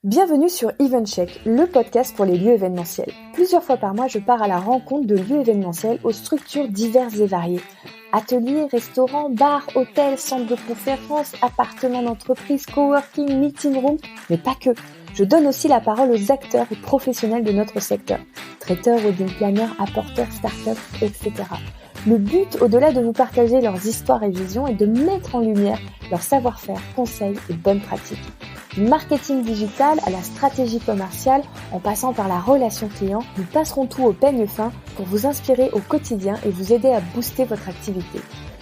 Bienvenue sur EventCheck, le podcast pour les lieux événementiels. Plusieurs fois par mois, je pars à la rencontre de lieux événementiels aux structures diverses et variées. Ateliers, restaurants, bars, hôtels, centres de conférences, appartements d'entreprise, coworking, meeting room, mais pas que. Je donne aussi la parole aux acteurs et professionnels de notre secteur. Traiteurs, wedding planners, apporteurs, startups, etc. Le but, au-delà de vous partager leurs histoires et visions, est de mettre en lumière leur savoir-faire, conseils et bonnes pratiques. Du marketing digital à la stratégie commerciale, en passant par la relation client, nous passerons tout au peigne fin pour vous inspirer au quotidien et vous aider à booster votre activité.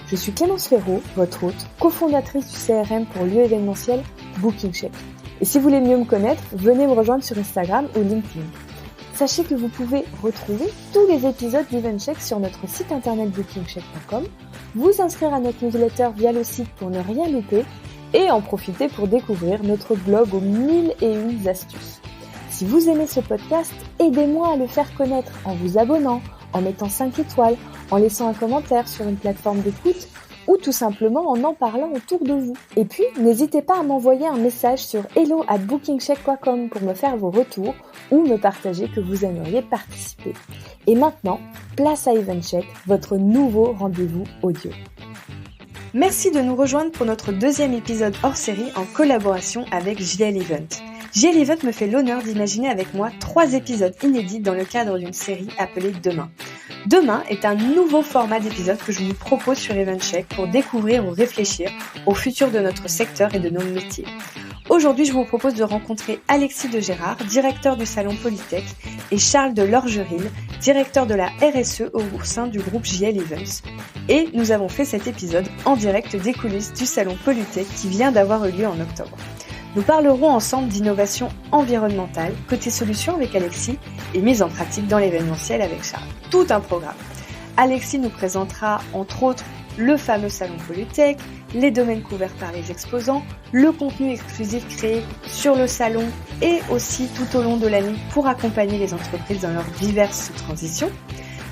Je suis Clémence Ferraud, votre hôte, cofondatrice du CRM pour lieux événementiels BookingCheck. Et si vous voulez mieux me connaître, venez me rejoindre sur Instagram ou LinkedIn. Sachez que vous pouvez retrouver tous les épisodes d'EventCheck sur notre site internet bookingcheck.com, vous inscrire à notre newsletter via le site pour ne rien louper et en profiter pour découvrir notre blog aux 1001 astuces. Si vous aimez ce podcast, aidez-moi à le faire connaître en vous abonnant, en mettant 5 étoiles, en laissant un commentaire sur une plateforme d'écoute ou tout simplement en parlant autour de vous. Et puis, n'hésitez pas à m'envoyer un message sur hello@bookingcheck.com pour me faire vos retours ou me partager que vous aimeriez participer. Et maintenant, place à EventCheck, votre nouveau rendez-vous audio. Merci de nous rejoindre pour notre deuxième épisode hors série en collaboration avec JL Event. JL Event me fait l'honneur d'imaginer avec moi 3 épisodes inédits dans le cadre d'une série appelée Demain. Demain est un nouveau format d'épisode que je vous propose sur EventCheck pour découvrir ou réfléchir au futur de notre secteur et de nos métiers. Aujourd'hui, je vous propose de rencontrer Alexis de Gérard, directeur du salon Polytech, et Charles de Lorgeril, directeur de la RSE au sein du groupe JL Events. Et nous avons fait cet épisode en direct des coulisses du salon Polytech qui vient d'avoir eu lieu en octobre. Nous parlerons ensemble d'innovation environnementale, côté solution avec Alexis et mise en pratique dans l'événementiel avec Charles. Tout un programme. Alexis nous présentera entre autres le fameux salon Polytech, les domaines couverts par les exposants, le contenu exclusif créé sur le salon et aussi tout au long de l'année pour accompagner les entreprises dans leurs diverses transitions.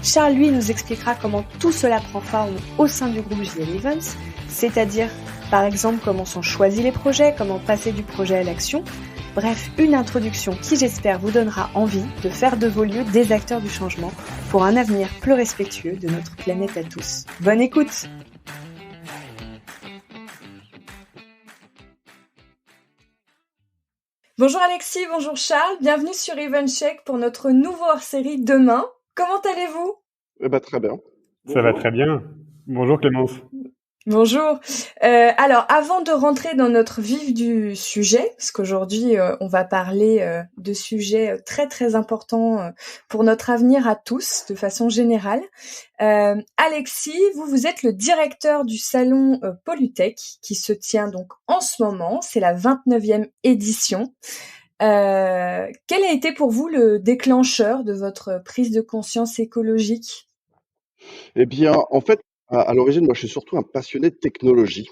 Charles, lui, nous expliquera comment tout cela prend forme au sein du groupe JL Events, c'est-à-dire par exemple comment sont choisis les projets, comment passer du projet à l'action. Bref, une introduction qui j'espère vous donnera envie de faire de vos lieux des acteurs du changement pour un avenir plus respectueux de notre planète à tous. Bonne écoute! Bonjour Alexis, bonjour Charles, bienvenue sur EventCheck pour notre nouveau hors-série Demain. Comment allez-vous ? Très bien. Ça va très bien. Bonjour Clémence. Bonjour. Alors, avant de rentrer dans notre vif du sujet, parce qu'aujourd'hui, on va parler de sujets très très importants pour notre avenir à tous, de façon générale. Alexis, vous êtes le directeur du salon Polytech, qui se tient donc en ce moment. C'est la 29e édition. Quel a été pour vous le déclencheur de votre prise de conscience écologique ? Eh bien, en fait, à l'origine, moi, je suis surtout un passionné de technologie.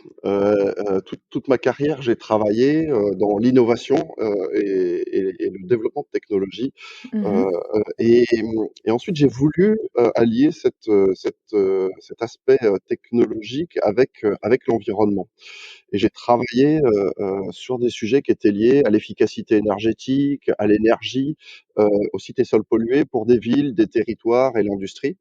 Toute ma carrière, j'ai travaillé dans l'innovation et le développement de technologie. Mhm. Et ensuite, j'ai voulu allier cet aspect technologique avec l'environnement. Et j'ai travaillé sur des sujets qui étaient liés à l'efficacité énergétique, à l'énergie, aussi des sols pollués pour des villes, des territoires et l'industrie.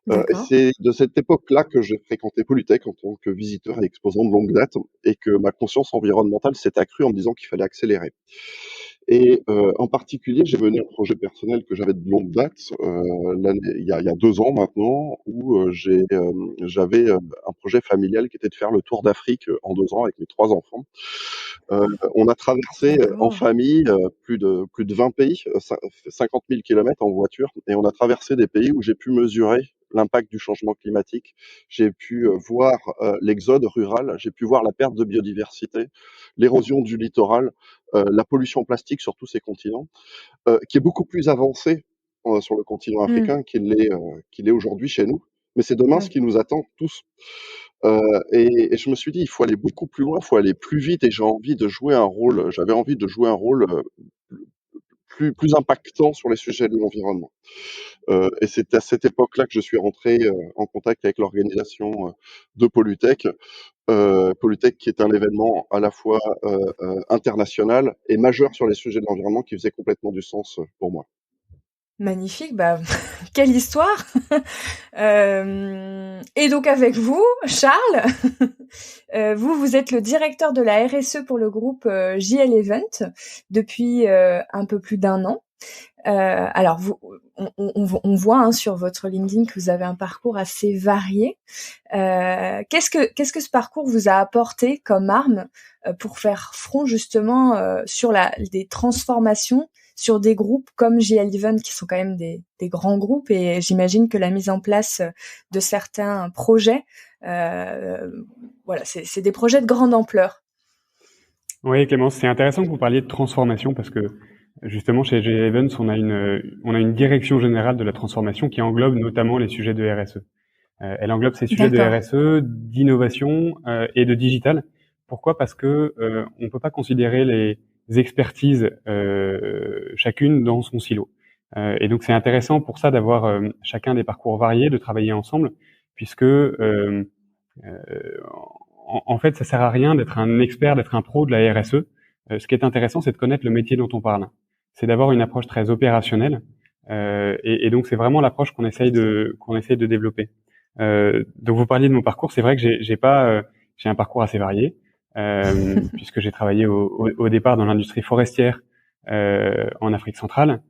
Et D'accord. c'est de cette époque-là que j'ai fréquenté Polytech en tant que visiteur et exposant de longue date et que ma conscience environnementale s'est accrue en me disant qu'il fallait accélérer. Et en particulier, j'ai mené un projet personnel que j'avais de longue date, il y a 2 ans maintenant, où j'avais un projet familial qui était de faire le tour d'Afrique en 2 ans avec mes 3 enfants. On a traversé en D'accord. famille plus de 20 pays, 50 000 kilomètres en voiture, et on a traversé des pays où j'ai pu mesurer l'impact du changement climatique. J'ai pu voir l'exode rural, j'ai pu voir la perte de biodiversité, l'érosion du littoral, la pollution plastique sur tous ces continents, qui est beaucoup plus avancée sur le continent africain qu'il est aujourd'hui chez nous. Mais c'est demain ce Oui. qui nous attend tous. Et je me suis dit, il faut aller beaucoup plus loin, il faut aller plus vite, et j'avais envie de jouer un rôle plus impactant sur les sujets de l'environnement. Et c'est à cette époque-là que je suis rentré en contact avec l'organisation de Pollutech. Pollutech qui est un événement à la fois international et majeur sur les sujets de l'environnement qui faisait complètement du sens pour moi. Magnifique, bah quelle histoire. Et donc avec vous, Charles, vous êtes le directeur de la RSE pour le groupe JL Event depuis un peu plus d'1 an. Alors on voit sur votre LinkedIn que vous avez un parcours assez varié. Qu'est-ce que ce parcours vous a apporté comme arme pour faire front justement sur des transformations sur des groupes comme JL Event qui sont quand même des grands groupes, et j'imagine que la mise en place de certains projets, c'est des projets de grande ampleur. Oui, Clémence, c'est intéressant que vous parliez de transformation parce que justement chez JL Events, on a une direction générale de la transformation qui englobe notamment les sujets de RSE. Elle englobe ces sujets de RSE, d'innovation et de digital. Pourquoi ? Parce que on peut pas considérer les expertises chacune dans son silo. Et donc c'est intéressant pour ça d'avoir chacun des parcours variés, de travailler ensemble, puisque en fait ça sert à rien d'être un expert, d'être un pro de la RSE. Ce qui est intéressant, c'est de connaître le métier dont on parle. C'est d'avoir une approche très opérationnelle. Et donc c'est vraiment l'approche qu'on essaye de développer. Donc vous parliez de mon parcours, c'est vrai que j'ai un parcours assez varié, puisque j'ai travaillé au départ dans l'industrie forestière en Afrique centrale.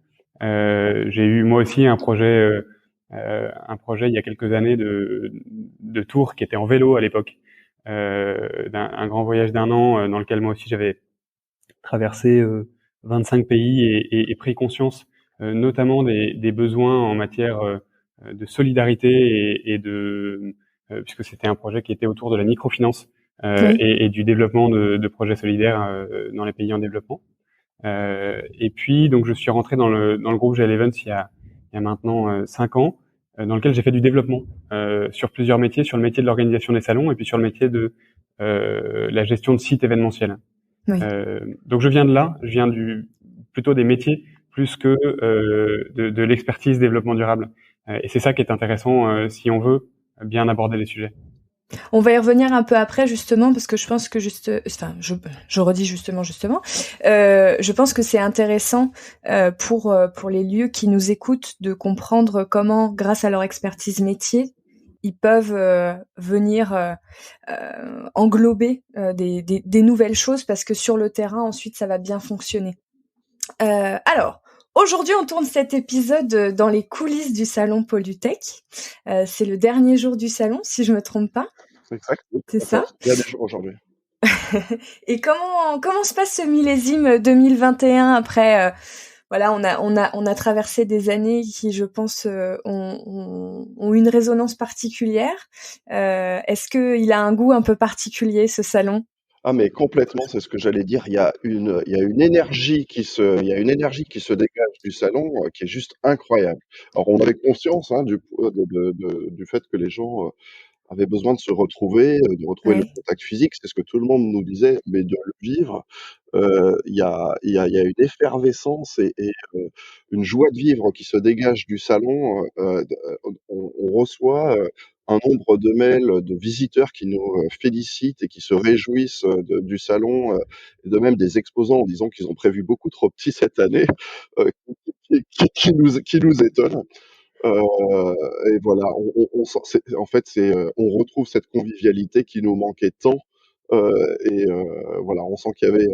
J'ai eu moi aussi un projet il y a quelques années de tour qui était en vélo à l'époque, un grand voyage d'1 an dans lequel moi aussi j'avais traversé 25 pays et pris conscience notamment des besoins en matière de solidarité et de puisque c'était un projet qui était autour de la microfinance et du développement de projets solidaires dans les pays en développement. Et puis donc je suis rentré dans le groupe JL Events il y a maintenant 5 ans, dans lequel j'ai fait du développement sur plusieurs métiers, sur le métier de l'organisation des salons et puis sur le métier de la gestion de sites événementiels. Oui. Donc je viens de là, je viens plutôt des métiers plus que de l'expertise développement durable. Et c'est ça qui est intéressant si on veut bien aborder les sujets. On va y revenir un peu après justement parce que je pense que je redis justement. Je pense que c'est intéressant pour les lieux qui nous écoutent de comprendre comment, grâce à leur expertise métier, ils peuvent venir englober des nouvelles choses parce que sur le terrain ensuite ça va bien fonctionner. Alors. Aujourd'hui, on tourne cet épisode dans les coulisses du salon Pollutech. C'est le dernier jour du salon, si je me trompe pas. C'est exact. C'est ça. Il y a des jours aujourd'hui. Et comment se passe ce millésime 2021 après voilà, on a traversé des années qui, je pense, ont une résonance particulière. Est-ce que il a un goût un peu particulier, ce salon ? Ah mais complètement, c'est ce que j'allais dire. Il y a une énergie qui se dégage du salon qui est juste incroyable. Alors on avait conscience du fait que les gens avaient besoin de se retrouver, le contact physique, c'est ce que tout le monde nous disait, mais de le vivre, il y a une effervescence et une joie de vivre qui se dégage du salon. On reçoit un nombre de mails de visiteurs qui nous félicitent et qui se réjouissent du salon, et de même des exposants en disant qu'ils ont prévu beaucoup trop petit cette année, qui nous étonne. Et voilà, on sent, on retrouve cette convivialité qui nous manquait tant, voilà, on sent qu'il y avait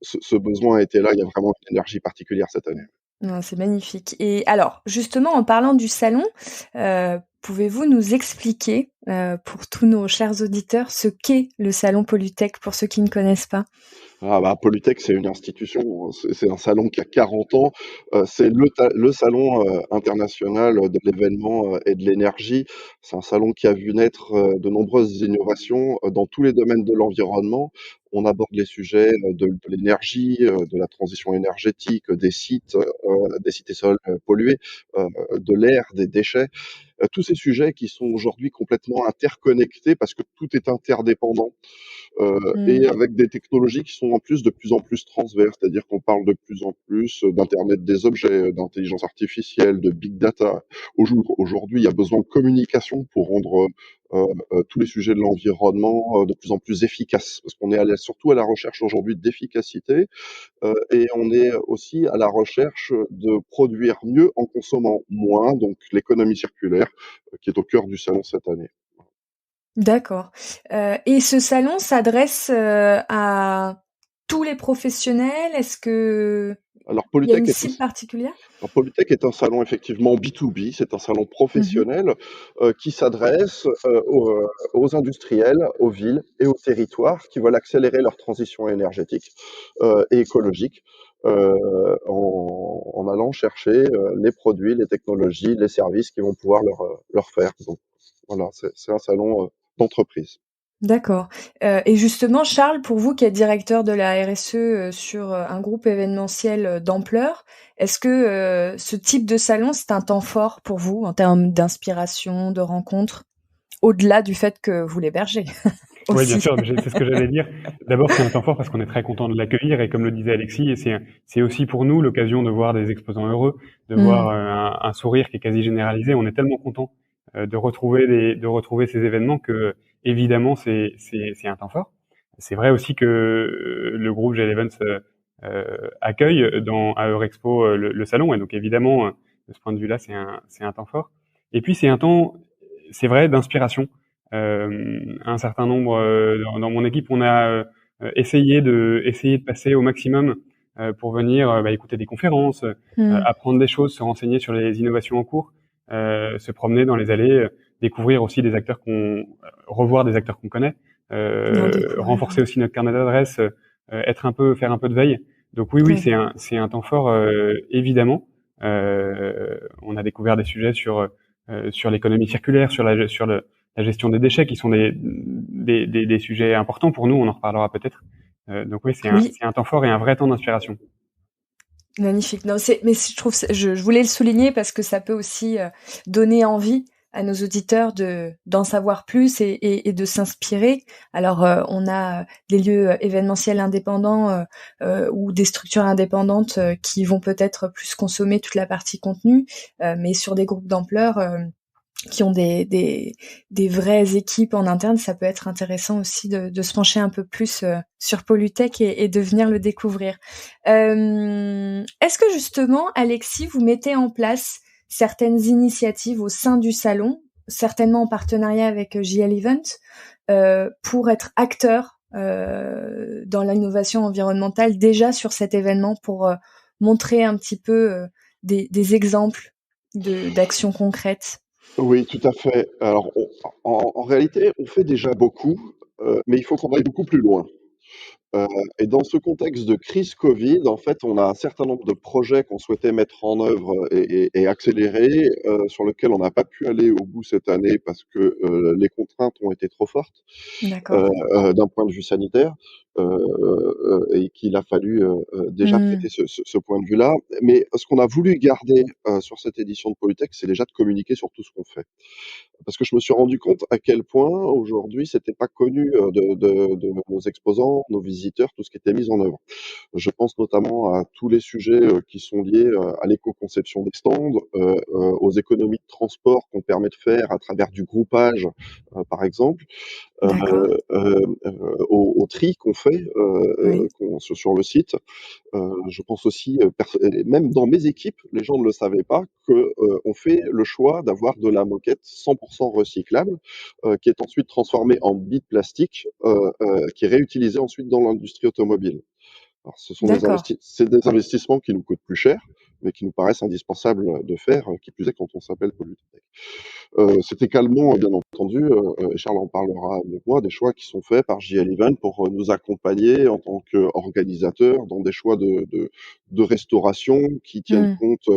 ce besoin était là, il y a vraiment une énergie particulière cette année. Non, c'est magnifique. Et alors, justement, en parlant du salon, pouvez-vous nous expliquer, pour tous nos chers auditeurs, ce qu'est le salon Pollutech, pour ceux qui ne connaissent pas ? Pollutech, c'est une institution, c'est un salon qui a 40 ans, c'est le salon international de l'événement et de l'énergie. C'est un salon qui a vu naître de nombreuses innovations dans tous les domaines de l'environnement. On aborde les sujets de l'énergie, de la transition énergétique, des sites et sols pollués, de l'air, des déchets. tous ces sujets qui sont aujourd'hui complètement interconnectés parce que tout est interdépendant. Et avec des technologies qui sont en plus de plus en plus transverses, c'est-à-dire qu'on parle de plus en plus d'Internet des objets, d'intelligence artificielle, de big data. Aujourd'hui, il y a besoin de communication pour rendre tous les sujets de l'environnement de plus en plus efficaces, parce qu'on est surtout à la recherche aujourd'hui d'efficacité et on est aussi à la recherche de produire mieux en consommant moins, donc l'économie circulaire qui est au cœur du salon cette année. D'accord. Et ce salon s'adresse à tous les professionnels? Est-ce que Alors il y a une Polytech est cible particulière? Alors, Polytech est un salon effectivement B2B, c'est un salon professionnel qui s'adresse aux industriels, aux villes et aux territoires qui veulent accélérer leur transition énergétique et écologique en allant chercher les produits, les technologies, les services qui vont pouvoir leur faire. Donc voilà, c'est un salon d'entreprise. D'accord. Et justement, Charles, pour vous qui êtes directeur de la RSE sur un groupe événementiel d'ampleur, est-ce que ce type de salon, c'est un temps fort pour vous en termes d'inspiration, de rencontres, au-delà du fait que vous l'hébergez Oui, bien aussi? sûr, c'est ce que j'allais dire. D'abord, c'est un temps fort parce qu'on est très content de l'accueillir et comme le disait Alexis, c'est aussi pour nous l'occasion de voir des exposants heureux, de voir un sourire qui est quasi généralisé. On est tellement content de retrouver ces événements que évidemment c'est un temps fort. C'est vrai aussi que le groupe G11 accueille à Eurexpo le salon et donc évidemment de ce point de vue-là c'est un temps fort. Et puis c'est un temps, c'est vrai, d'inspiration. Un certain nombre dans mon équipe, on a essayé de passer au maximum pour venir écouter des conférences, apprendre des choses, se renseigner sur les innovations en cours, se promener dans les allées, découvrir aussi revoir des acteurs qu'on connaît, renforcer aussi notre carnet d'adresses, faire un peu de veille. Donc oui, c'est un temps fort évidemment. On a découvert des sujets sur l'économie circulaire, sur la gestion des déchets, qui sont des sujets importants pour nous. On en reparlera peut-être. Donc oui, c'est un temps fort et un vrai temps d'inspiration. Magnifique. Non, mais je voulais le souligner parce que ça peut aussi donner envie à nos auditeurs d'en savoir plus et de s'inspirer. Alors, on a des lieux événementiels indépendants ou des structures indépendantes qui vont peut-être plus consommer toute la partie contenu, mais sur des groupes d'ampleur qui ont des vraies équipes en interne, ça peut être intéressant aussi de se pencher un peu plus sur Polytech et de venir le découvrir. Est-ce que justement, Alexis, vous mettez en place certaines initiatives au sein du salon, certainement en partenariat avec JL Event, pour être acteur dans l'innovation environnementale déjà sur cet événement, pour montrer un petit peu des exemples d'actions concrètes? Oui, tout à fait. Alors, en réalité, on fait déjà beaucoup, mais il faut qu'on aille beaucoup plus loin. Et dans ce contexte de crise Covid, en fait, on a un certain nombre de projets qu'on souhaitait mettre en œuvre et accélérer, sur lesquels on n'a pas pu aller au bout cette année parce que les contraintes ont été trop fortes D'accord. d'un point de vue sanitaire, et qu'il a fallu déjà traiter ce point de vue-là. Mais ce qu'on a voulu garder sur cette édition de Polytech, c'est déjà de communiquer sur tout ce qu'on fait. Parce que je me suis rendu compte à quel point aujourd'hui c'était pas connu de nos exposants, nos visiteurs, tout ce qui était mis en œuvre. Je pense notamment à tous les sujets qui sont liés à l'éco-conception des stands, aux économies de transport qu'on permet de faire à travers du groupage, par exemple, D'accord. au tri qu'on fait Oui. sur le site. Je pense aussi, même dans mes équipes, les gens ne le savaient pas, que on fait le choix d'avoir de la moquette 100% recyclable, qui est ensuite transformée en billes de plastique, qui est réutilisée ensuite dans l'industrie automobile. Alors, D'accord. c'est des investissements qui nous coûtent plus cher, mais qui nous paraissent indispensables de faire, qui plus est quand on s'appelle Polytech. C'est également, bien entendu, et Charles en parlera avec moi, des choix qui sont faits par JL Event pour nous accompagner en tant qu'organisateurs dans des choix de restauration qui tiennent compte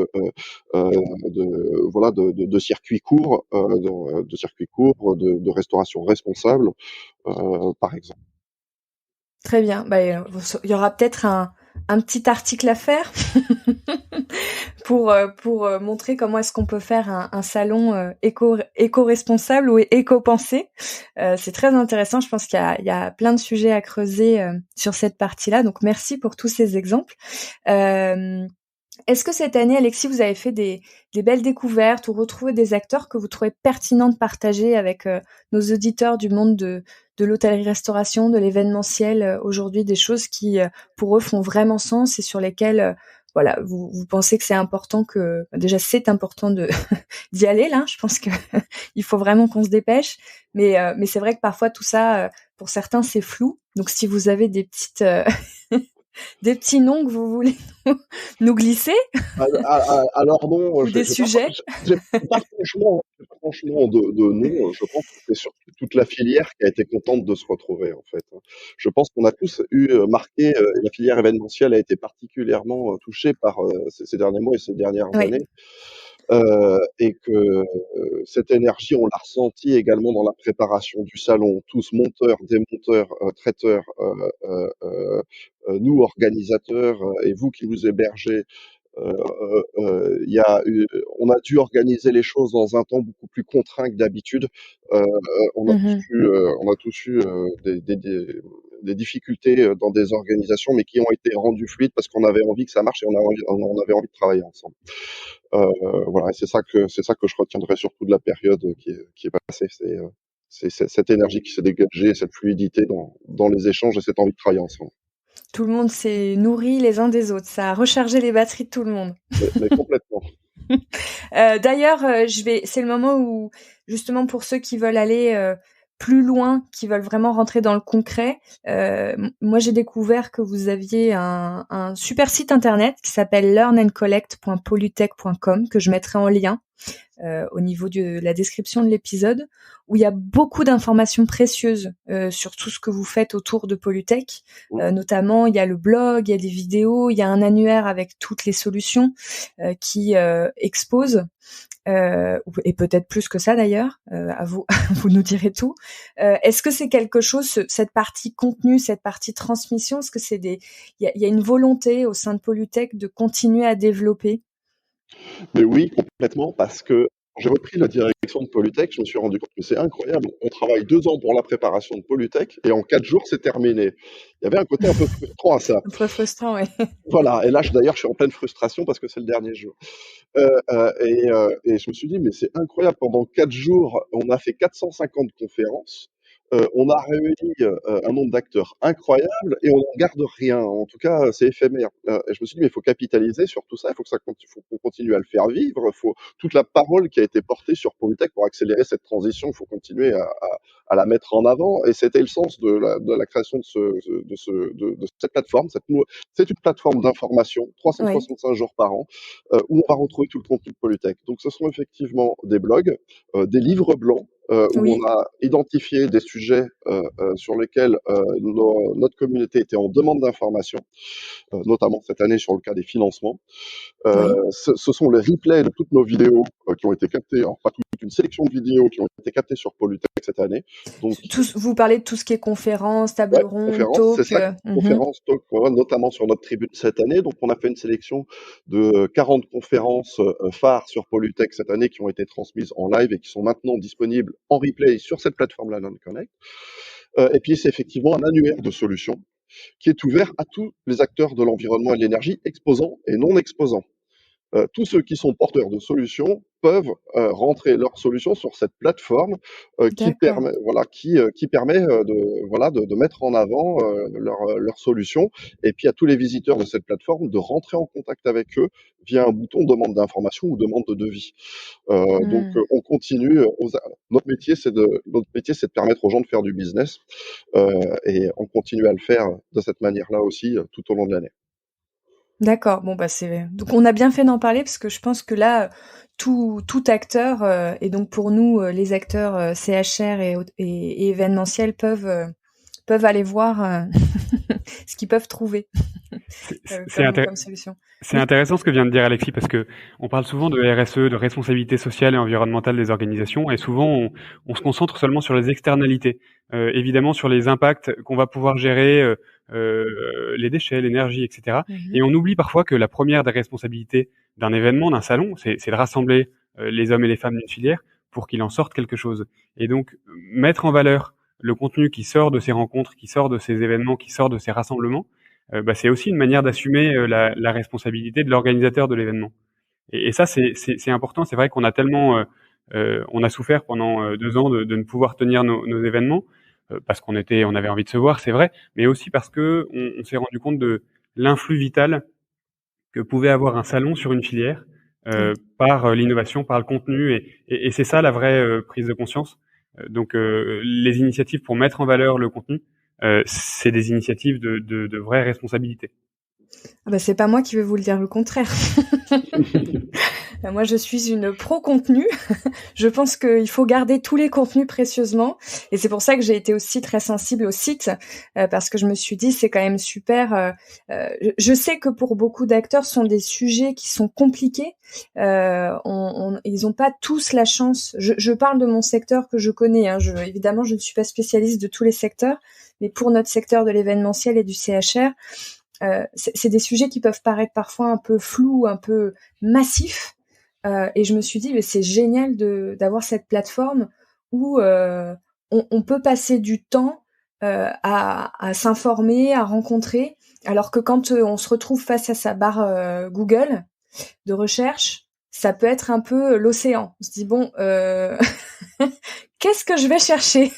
de circuits courts, de restauration responsable, par exemple. Très bien. Il y aura peut-être un petit article à faire pour montrer comment est-ce qu'on peut faire un salon éco-responsable ou éco-pensé. C'est très intéressant. Je pense qu'il y a plein de sujets à creuser sur cette partie-là. Donc merci pour tous ces exemples. Est-ce que cette année, Alexis, vous avez fait des belles découvertes ou retrouvé des acteurs que vous trouvez pertinents de partager avec nos auditeurs du monde de l'hôtellerie-restauration, de l'événementiel aujourd'hui, des choses qui, pour eux, font vraiment sens et sur lesquelles, voilà, vous pensez que c'est important déjà, c'est important d'y aller, là. Je pense que il faut vraiment qu'on se dépêche. Mais c'est vrai que parfois, tout ça, pour certains, c'est flou. Donc, si vous avez des petites, des petits noms que vous voulez nous glisser. Alors non, ou des sujets. J'ai pas franchement de nom. Je pense que c'est surtout toute la filière qui a été contente de se retrouver en fait. Je pense qu'on a tous eu marqué, la filière événementielle a été particulièrement touchée par ces derniers mois et ces dernières Oui. années. Et que cette énergie, on l'a ressentie également dans la préparation du salon, tous monteurs, démonteurs, traiteurs, nous organisateurs et vous qui nous hébergez. On a dû organiser les choses dans un temps beaucoup plus contraint que d'habitude. On a tous eu des difficultés dans des organisations, mais qui ont été rendues fluides parce qu'on avait envie que ça marche et on avait envie de travailler ensemble. Voilà, et c'est ça que je retiendrai surtout de la période qui est passée. C'est cette énergie qui s'est dégagée, cette fluidité dans les échanges et cette envie de travailler ensemble. Tout le monde s'est nourri les uns des autres. Ça a rechargé les batteries de tout le monde. Mais complètement. D'ailleurs, c'est le moment où, justement, pour ceux qui veulent aller plus loin, qui veulent vraiment rentrer dans le concret, moi j'ai découvert que vous aviez un super site internet qui s'appelle learnandcollect.polytech.com que je mettrai en lien au niveau de la description de l'épisode, où il y a beaucoup d'informations précieuses sur tout ce que vous faites autour de Polytech. Notamment, il y a le blog, il y a des vidéos, il y a un annuaire avec toutes les solutions qui exposent, et peut-être plus que ça d'ailleurs, à vous, vous nous direz tout. Est-ce que c'est quelque chose, cette partie contenu, cette partie transmission, est-ce que il y a une volonté au sein de Polytech de continuer à développer? Mais oui, complètement, parce que quand j'ai repris la direction de Polytech, je me suis rendu compte que c'est incroyable. On travaille 2 ans pour la préparation de Polytech et en 4 jours, c'est terminé. Il y avait un côté un peu frustrant à ça. Un peu frustrant, oui. Voilà, et là, d'ailleurs, je suis en pleine frustration parce que c'est le dernier jour. Et je me suis dit, mais c'est incroyable, pendant 4 jours, on a fait 450 conférences. On a réuni un nombre d'acteurs incroyable et on n'en garde rien. En tout cas, c'est éphémère. Et je me suis dit, mais il faut capitaliser sur tout ça. Il faut qu'on continue à le faire vivre. Il faut toute la parole qui a été portée sur Polytech pour accélérer cette transition. Il faut continuer à la mettre en avant. Et c'était le sens de la création de cette plateforme. C'est une plateforme d'information, 365 jours par an, où on va retrouver tout le contenu de Polytech. Donc, ce sont effectivement des blogs, des livres blancs, où on a identifié des sujets sur lesquels notre communauté était en demande d'information, notamment cette année sur le cas des financements. Ce sont les replays de toutes nos vidéos qui ont été captées, alors pas toute une sélection de vidéos qui ont été captées sur Polytech cette année. Donc, vous parlez de tout ce qui est conférences, table ronde, talk. C'est ça, conférences, talk, notamment sur notre tribune cette année. Donc, on a fait une sélection de 40 conférences phares sur Polytech cette année qui ont été transmises en live et qui sont maintenant disponibles en replay sur cette plateforme-là, LearnConnect. Et puis, c'est effectivement un annuaire de solutions qui est ouvert à tous les acteurs de l'environnement et de l'énergie, exposants et non exposants. Tous ceux qui sont porteurs de solutions peuvent rentrer leurs solutions sur cette plateforme qui permet de mettre en avant leurs solutions, et puis à tous les visiteurs de cette plateforme de rentrer en contact avec eux via un bouton demande d'information ou demande de devis. Donc on continue. Notre métier c'est de permettre aux gens de faire du business, et on continue à le faire de cette manière-là aussi tout au long de l'année. D'accord. Bon, donc on a bien fait d'en parler parce que je pense que là, tout acteur, et donc pour nous, les acteurs CHR et événementiels peuvent aller voir ce qu'ils peuvent trouver. comme solution. C'est intéressant ce que vient de dire Alexis, parce que on parle souvent de RSE, de responsabilité sociale et environnementale des organisations, et souvent on se concentre seulement sur les externalités, évidemment sur les impacts qu'on va pouvoir gérer, les déchets, l'énergie, etc. Et on oublie parfois que la première des responsabilités d'un événement, d'un salon, c'est de rassembler les hommes et les femmes d'une filière pour qu'il en sorte quelque chose. Et donc mettre en valeur le contenu qui sort de ces rencontres, qui sort de ces événements, qui sort de ces rassemblements, c'est aussi une manière d'assumer la responsabilité de l'organisateur de l'événement. Et ça, c'est important. C'est vrai qu'on a tellement, on a souffert pendant 2 ans de ne pouvoir tenir nos événements parce on avait envie de se voir, c'est vrai, mais aussi parce que on s'est rendu compte de l'influx vital que pouvait avoir un salon sur une filière par l'innovation, par le contenu, et c'est ça la vraie prise de conscience. Donc les initiatives pour mettre en valeur le contenu, c'est des initiatives de vraie responsabilité. Ah bah c'est pas moi qui vais vous le dire le contraire. Moi, je suis une pro-contenu. Je pense qu'il faut garder tous les contenus précieusement. Et c'est pour ça que j'ai été aussi très sensible au site, parce que je me suis dit, c'est quand même super. Je sais que pour beaucoup d'acteurs, ce sont des sujets qui sont compliqués. Ils n'ont pas tous la chance. Je parle de mon secteur que je connais. Évidemment, je ne suis pas spécialiste de tous les secteurs, mais pour notre secteur de l'événementiel et du CHR, c'est des sujets qui peuvent paraître parfois un peu flous, un peu massifs. Et je me suis dit, mais c'est génial d'avoir cette plateforme où on peut passer du temps à s'informer, à rencontrer, alors que quand on se retrouve face à sa barre Google de recherche, ça peut être un peu l'océan. On se dit, bon, qu'est-ce que je vais chercher?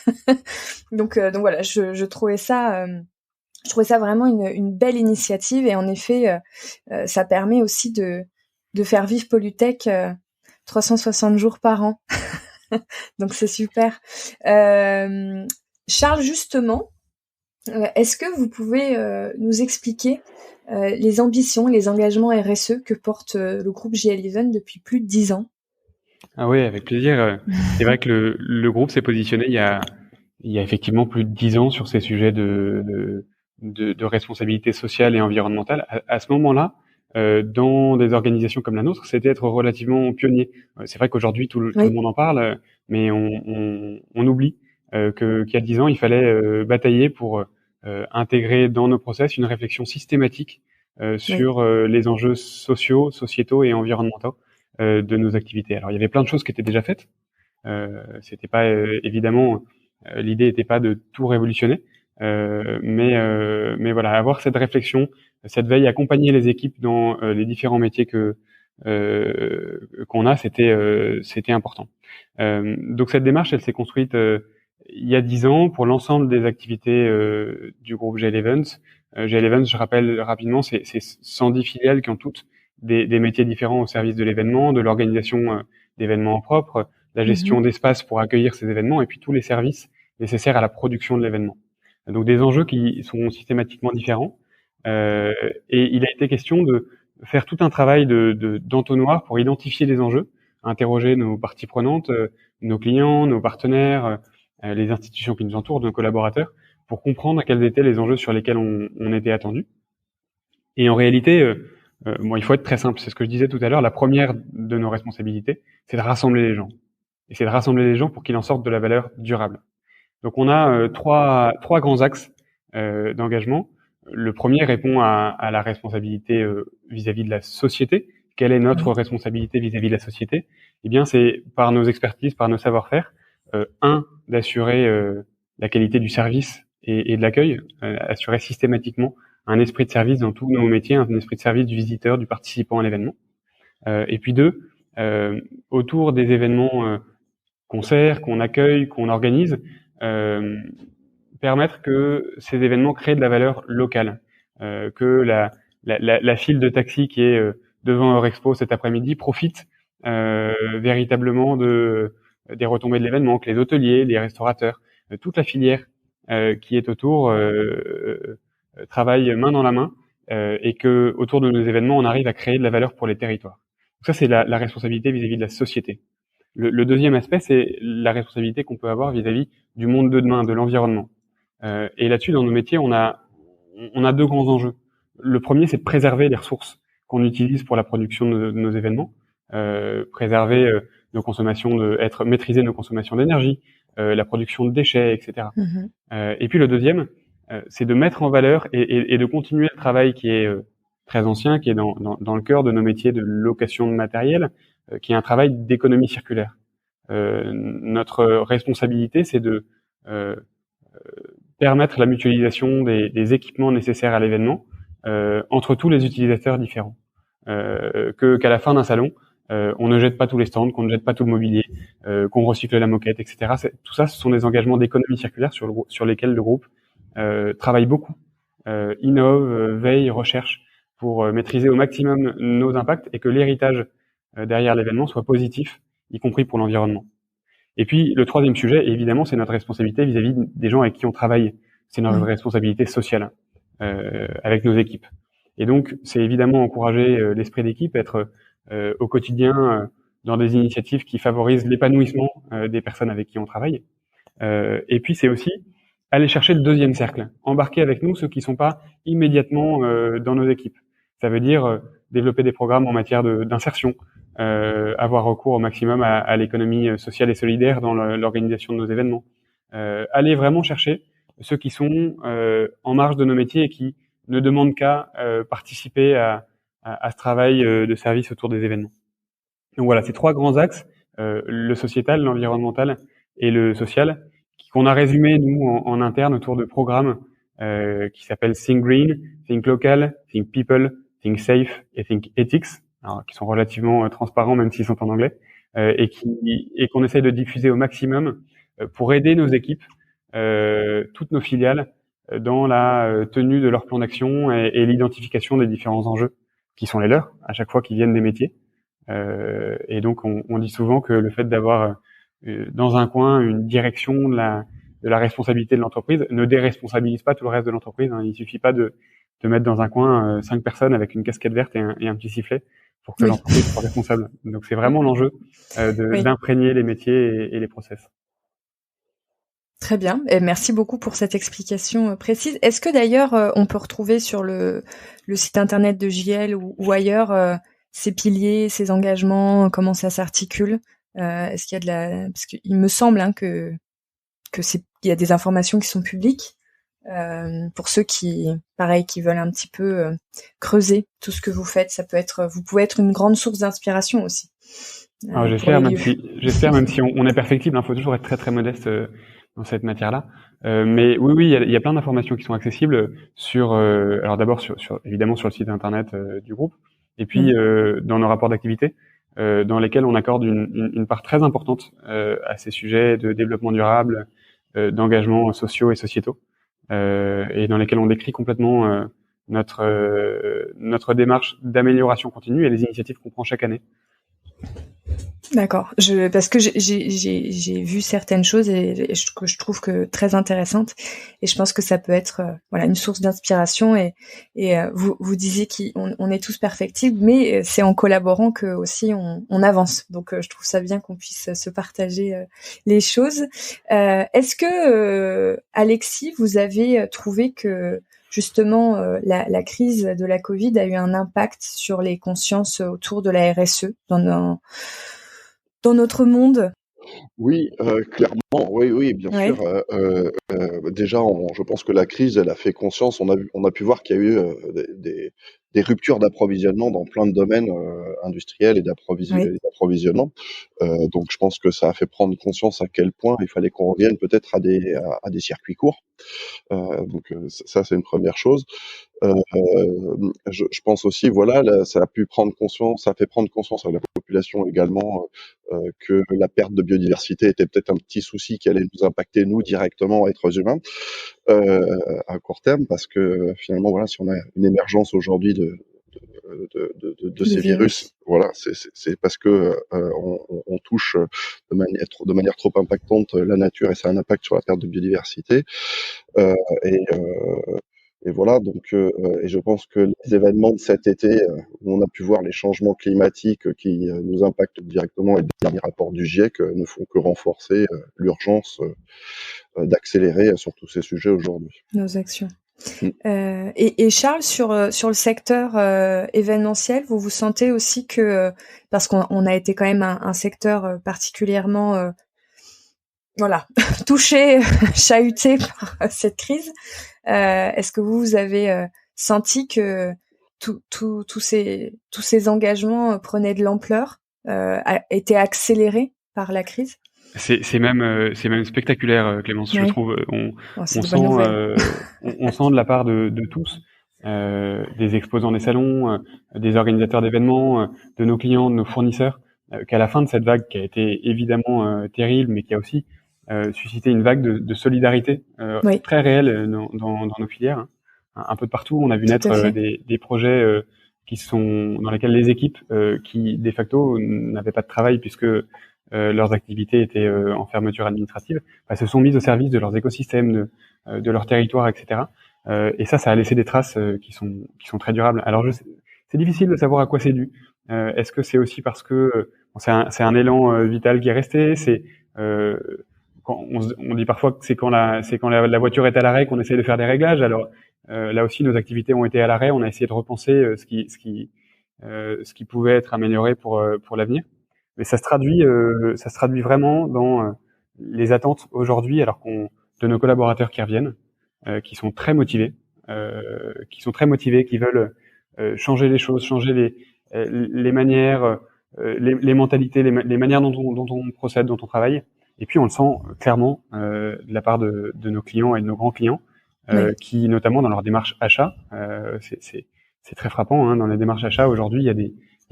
donc voilà, je trouvais ça... je trouvais ça vraiment une belle initiative, et en effet, ça permet aussi de faire vivre Polytech 360 jours par an. Donc c'est super. Charles, justement, est-ce que vous pouvez nous expliquer les ambitions, les engagements RSE que porte le groupe JL Even depuis plus de 10 ans? Ah oui, avec plaisir. C'est vrai que le groupe s'est positionné il y a effectivement plus de 10 ans sur ces sujets de responsabilité sociale et environnementale. À ce moment-là, dans des organisations comme la nôtre, c'était être relativement pionnier. C'est vrai qu'aujourd'hui tout le monde en parle, mais on oublie qu'il y a 10 ans, il fallait batailler pour intégrer dans nos process une réflexion systématique sur les enjeux sociaux, sociétaux et environnementaux de nos activités. Alors il y avait plein de choses qui étaient déjà faites. C'était pas évidemment l'idée n'était pas de tout révolutionner, mais voilà, avoir cette réflexion, cette veille, accompagner les équipes dans les différents métiers qu'on a, c'était important. Donc cette démarche, elle s'est construite il y a 10 ans pour l'ensemble des activités du groupe GL Events. GL Events, je rappelle rapidement, c'est 110 filiales qui ont toutes des métiers différents au service de l'événement, de l'organisation d'événements propres, la gestion d'espace pour accueillir ces événements, et puis tous les services nécessaires à la production de l'événement. Donc des enjeux qui sont systématiquement différents. Et il a été question de faire tout un travail d'entonnoir pour identifier les enjeux, interroger nos parties prenantes, nos clients, nos partenaires, les institutions qui nous entourent, nos collaborateurs, pour comprendre quels étaient les enjeux sur lesquels on était attendu. Et en réalité, il faut être très simple. C'est ce que je disais tout à l'heure. La première de nos responsabilités, c'est de rassembler les gens. Et c'est de rassembler les gens pour qu'ils en sortent de la valeur durable. Donc on a trois grands axes d'engagement. Le premier répond à la responsabilité vis-à-vis de la société. Quelle est notre responsabilité vis-à-vis de la société? Eh bien, c'est par nos expertises, par nos savoir-faire, d'assurer la qualité du service et de l'accueil, assurer systématiquement un esprit de service dans tous nos métiers, un esprit de service du visiteur, du participant à l'événement. Et puis 2, autour des événements concerts qu'on accueille, qu'on organise, permettre que ces événements créent de la valeur locale, que la file de taxi qui est devant Eurexpo cet après-midi profite véritablement des retombées de l'événement, que les hôteliers, les restaurateurs, toute la filière qui est autour travaille main dans la main, et que autour de nos événements, on arrive à créer de la valeur pour les territoires. Donc ça, c'est la responsabilité vis-à-vis de la société. Le deuxième aspect, c'est la responsabilité qu'on peut avoir vis-à-vis du monde de demain, de l'environnement. Et là-dessus, dans nos métiers, on a 2 grands enjeux. Le premier, c'est de préserver les ressources qu'on utilise pour la production de nos événements, préserver maîtriser nos consommations d'énergie, la production de déchets, etc. Et puis le deuxième, c'est de mettre en valeur et de continuer le travail qui est très ancien, qui est dans le cœur de nos métiers de location de matériel, qui est un travail d'économie circulaire. Notre responsabilité, c'est de permettre la mutualisation des équipements nécessaires à l'événement entre tous les utilisateurs différents. Qu'à la fin d'un salon, on ne jette pas tous les stands, qu'on ne jette pas tout le mobilier, qu'on recycle la moquette, etc. Tout ça, ce sont des engagements d'économie circulaire sur lesquels le groupe travaille beaucoup, innove, veille, recherche pour maîtriser au maximum nos impacts et que l'héritage derrière l'événement soit positif, y compris pour l'environnement. Et puis, le troisième sujet, évidemment, c'est notre responsabilité vis-à-vis des gens avec qui on travaille. C'est notre responsabilité sociale avec nos équipes. Et donc, c'est évidemment encourager l'esprit d'équipe, être au quotidien dans des initiatives qui favorisent l'épanouissement des personnes avec qui on travaille. Et puis, c'est aussi aller chercher le deuxième cercle, embarquer avec nous ceux qui sont pas immédiatement dans nos équipes. Ça veut dire développer des programmes en matière d'insertion, avoir recours au maximum à l'économie sociale et solidaire dans l'organisation de nos événements. Aller vraiment chercher ceux qui sont en marge de nos métiers et qui ne demandent qu'à participer à ce travail de service autour des événements. Donc voilà, ces trois grands axes, le sociétal, l'environnemental et le social, qu'on a résumé, nous, en interne autour de programmes qui s'appellent Think Green, Think Local, Think People, Think Safe et Think Ethics, alors, qui sont relativement transparents, même s'ils sont en anglais, et qu'on essaye de diffuser au maximum pour aider nos équipes, toutes nos filiales, dans la tenue de leur plan d'action et l'identification des différents enjeux qui sont les leurs, à chaque fois qu'ils viennent des métiers. Et donc, on dit souvent que le fait d'avoir dans un coin une direction de la responsabilité de l'entreprise ne déresponsabilise pas tout le reste de l'entreprise. Hein. Il suffit pas de mettre dans un coin 5 personnes avec une casquette verte et un petit sifflet pour que l'entreprise soit responsable. Donc c'est vraiment l'enjeu d'imprégner les métiers et les process. Très bien, et merci beaucoup pour cette explication précise. Est-ce que d'ailleurs on peut retrouver sur le site internet de JL ou ailleurs ces piliers, ces engagements, comment ça s'articule? Est-ce qu'il y a parce qu'il me semble qu'il y a des informations qui sont publiques pour ceux qui veulent un petit peu creuser tout ce que vous faites. Vous pouvez être une grande source d'inspiration aussi. Alors j'espère, même si on est perfectible, faut toujours être très très modeste dans cette matière-là. Mais oui, il y a plein d'informations qui sont accessibles alors d'abord évidemment sur le site internet du groupe, et puis dans nos rapports d'activité, dans lesquels on accorde une part très importante à ces sujets de développement durable, d'engagement sociaux et sociétaux, et dans lesquels on décrit complètement notre démarche d'amélioration continue et les initiatives qu'on prend chaque année. D'accord. Parce que j'ai vu certaines choses que je trouve que très intéressantes, et je pense que ça peut être une source d'inspiration, et vous disiez qu'on est tous perfectibles, mais c'est en collaborant que aussi on avance. Donc je trouve ça bien qu'on puisse se partager les choses. Est-ce que Alexis, vous avez trouvé que justement la crise de la Covid a eu un impact sur les consciences autour de la RSE dans notre monde? Oui, clairement, oui, bien sûr. Déjà, je pense que la crise, elle a fait conscience. On a pu voir qu'il y a eu des ruptures d'approvisionnement dans plein de domaines industriels et d'approvisionnement. Donc, je pense que ça a fait prendre conscience à quel point il fallait qu'on revienne peut-être à des circuits courts. Donc, ça, c'est une première chose. Je pense aussi, ça a fait prendre conscience à la population également que la perte de biodiversité était peut-être un petit souci qui allait nous impacter nous directement, êtres humains, à court terme, parce que finalement, si on a une émergence aujourd'hui de ces virus, c'est parce que on touche de manière trop impactante la nature, et ça a un impact sur la perte de biodiversité. Et voilà, donc, et je pense que les événements de cet été, où on a pu voir les changements climatiques qui nous impactent directement, et le dernier rapport du GIEC ne font que renforcer l'urgence d'accélérer sur tous ces sujets aujourd'hui. Nos actions. Et Charles, sur le secteur événementiel, vous sentez aussi que, parce qu'on a été quand même un secteur particulièrement touché, chahuté par cette crise, est-ce que vous avez senti que tous ces engagements prenaient de l'ampleur, étaient accélérés par la crise? C'est même spectaculaire, Clémence. Je trouve. On C'est de sent, bonnes nouvelles. on sent de la part de tous, des exposants des salons, des organisateurs d'événements, de nos clients, de nos fournisseurs, qu'à la fin de cette vague qui a été évidemment terrible, mais qui a aussi suscité une vague de solidarité Oui, très réelle dans nos filières. Hein. Un peu de partout, on a vu tout naître à fait. des projets qui sont dans lesquels les équipes qui de facto n'avaient pas de travail puisque leurs activités étaient en fermeture administrative, se sont mises au service de leurs écosystèmes, de leur territoire, etc. Et ça a laissé des traces qui sont très durables. Alors c'est difficile de savoir à quoi c'est dû. Est-ce que c'est aussi parce que c'est un élan vital qui est resté? C'est quand on dit parfois que c'est quand la voiture est à l'arrêt qu'on essaie de faire des réglages. Alors là aussi, nos activités ont été à l'arrêt. On a essayé de repenser ce qui pouvait être amélioré pour l'avenir. Mais ça se traduit vraiment dans les attentes aujourd'hui, de nos collaborateurs qui reviennent, qui sont très motivés, qui veulent changer les choses, changer les manières, les mentalités, les manières dont on procède, dont on travaille. Et puis on le sent clairement de la part de nos clients et de nos grands clients, qui notamment dans leur démarche achat, c'est très frappant. Hein, dans les démarches achat aujourd'hui, il y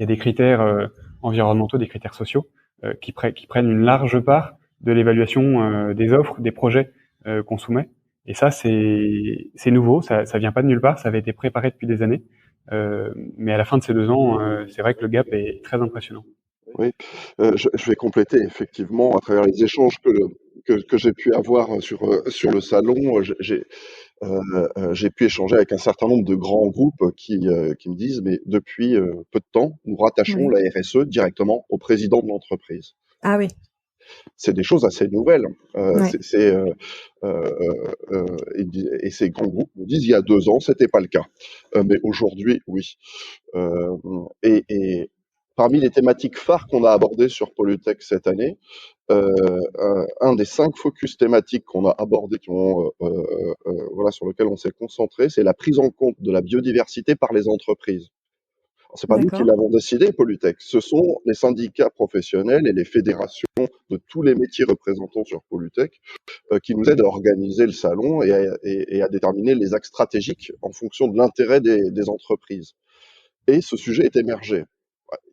a des critères environnementaux, des critères sociaux qui prennent une large part de l'évaluation des offres, des projets qu'on soumet. Et ça, c'est nouveau, ça vient pas de nulle part, ça avait été préparé depuis des années. Mais à la fin de ces 2 ans, c'est vrai que le gap est très impressionnant. Oui, je vais compléter effectivement à travers les échanges que j'ai pu avoir sur le salon. J'ai pu échanger avec un certain nombre de grands groupes qui me disent, mais depuis peu de temps, nous rattachons la RSE directement au président de l'entreprise. Ah oui. C'est des choses assez nouvelles. Ouais. Et ces grands groupes nous disent, il y a 2 ans, c'était pas le cas. Mais aujourd'hui, oui. Et parmi les thématiques phares qu'on a abordées sur Polytech cette année, un des 5 focus thématiques qu'on a abordés, sur lequel on s'est concentré, c'est la prise en compte de la biodiversité par les entreprises. C'est pas nous qui l'avons décidé, Polytech. Ce sont les syndicats professionnels et les fédérations de tous les métiers représentants sur Polytech qui nous aident à organiser le salon et à déterminer les axes stratégiques en fonction de l'intérêt des entreprises. Et ce sujet est émergé.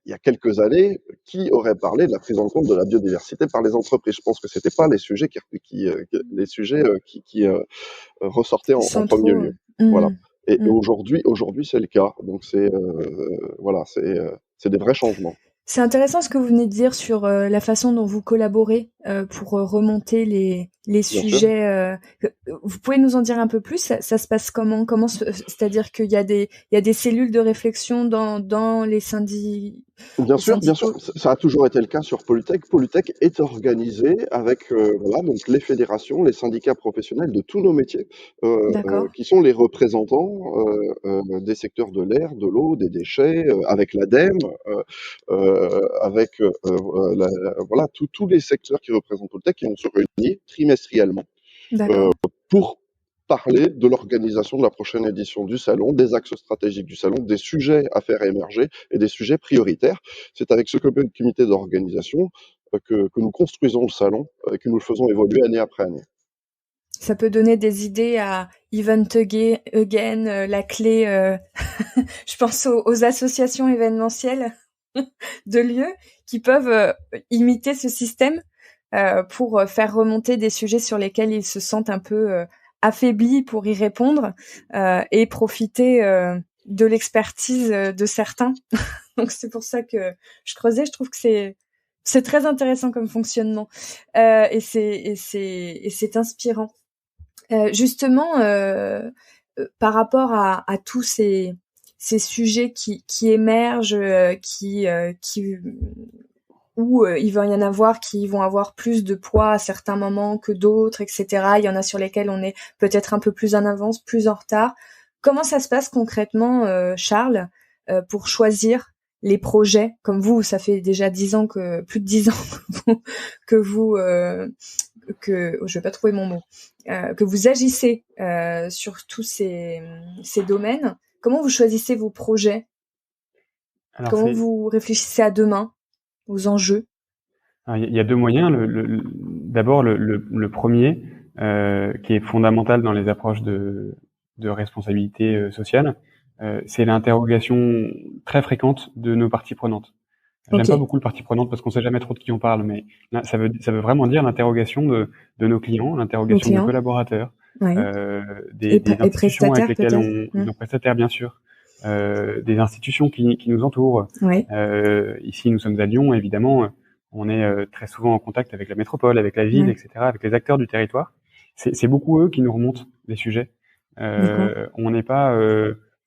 Il y a quelques années, qui aurait parlé de la prise en compte de la biodiversité par les entreprises? Je pense que c'était pas les sujets qui ressortaient en premier lieu. Voilà. Et aujourd'hui, c'est le cas. Donc c'est des vrais changements. C'est intéressant ce que vous venez de dire sur la façon dont vous collaborez pour remonter les sujets. Vous pouvez nous en dire un peu plus? Ça se passe comment? C'est-à-dire qu'il y a des cellules de réflexion dans les syndicats? Bien sûr, ça a toujours été le cas sur Polytech. Polytech est organisé avec donc les fédérations, les syndicats professionnels de tous nos métiers, qui sont les représentants des secteurs de l'air, de l'eau, des déchets, avec l'ADEME, avec tous les secteurs qui représentent Polytech, et on se réunit trimestriellement pour parler de l'organisation de la prochaine édition du salon, des axes stratégiques du salon, des sujets à faire émerger et des sujets prioritaires. C'est avec ce comité d'organisation que nous construisons le salon et que nous le faisons évoluer année après année. Ça peut donner des idées à Event Again, la clé, je pense aux associations événementielles de lieux qui peuvent imiter ce système pour faire remonter des sujets sur lesquels ils se sentent un peu affaiblis pour y répondre et profiter de l'expertise de certains. Donc c'est pour ça que je creusais. Je trouve que c'est très intéressant comme fonctionnement et c'est inspirant. Justement, par rapport à tous ces sujets qui émergent, où il va y en avoir qui vont avoir plus de poids à certains moments que d'autres, etc. Il y en a sur lesquels on est peut-être un peu plus en avance, plus en retard. Comment ça se passe concrètement, Charles, pour choisir les projets? Comme vous, ça fait déjà plus de 10 ans je vais pas trouver mon mot, que vous agissez sur tous ces domaines. Comment vous choisissez vos projets? Alors, Comment vous réfléchissez à demain, aux enjeux? Alors, il y a deux moyens. D'abord, le premier, qui est fondamental dans les approches de responsabilité sociale, c'est l'interrogation très fréquente de nos parties prenantes. J'aime pas beaucoup le partie prenante parce qu'on sait jamais trop de qui on parle, mais là, ça veut vraiment dire l'interrogation de nos clients, l'interrogation des collaborateurs, des institutions avec lesquelles nos prestataires, bien sûr, des institutions qui nous entourent. Ici, nous sommes à Lyon, évidemment, on est très souvent en contact avec la métropole, avec la ville, etc., avec les acteurs du territoire. C'est beaucoup eux qui nous remontent les sujets. On n'est pas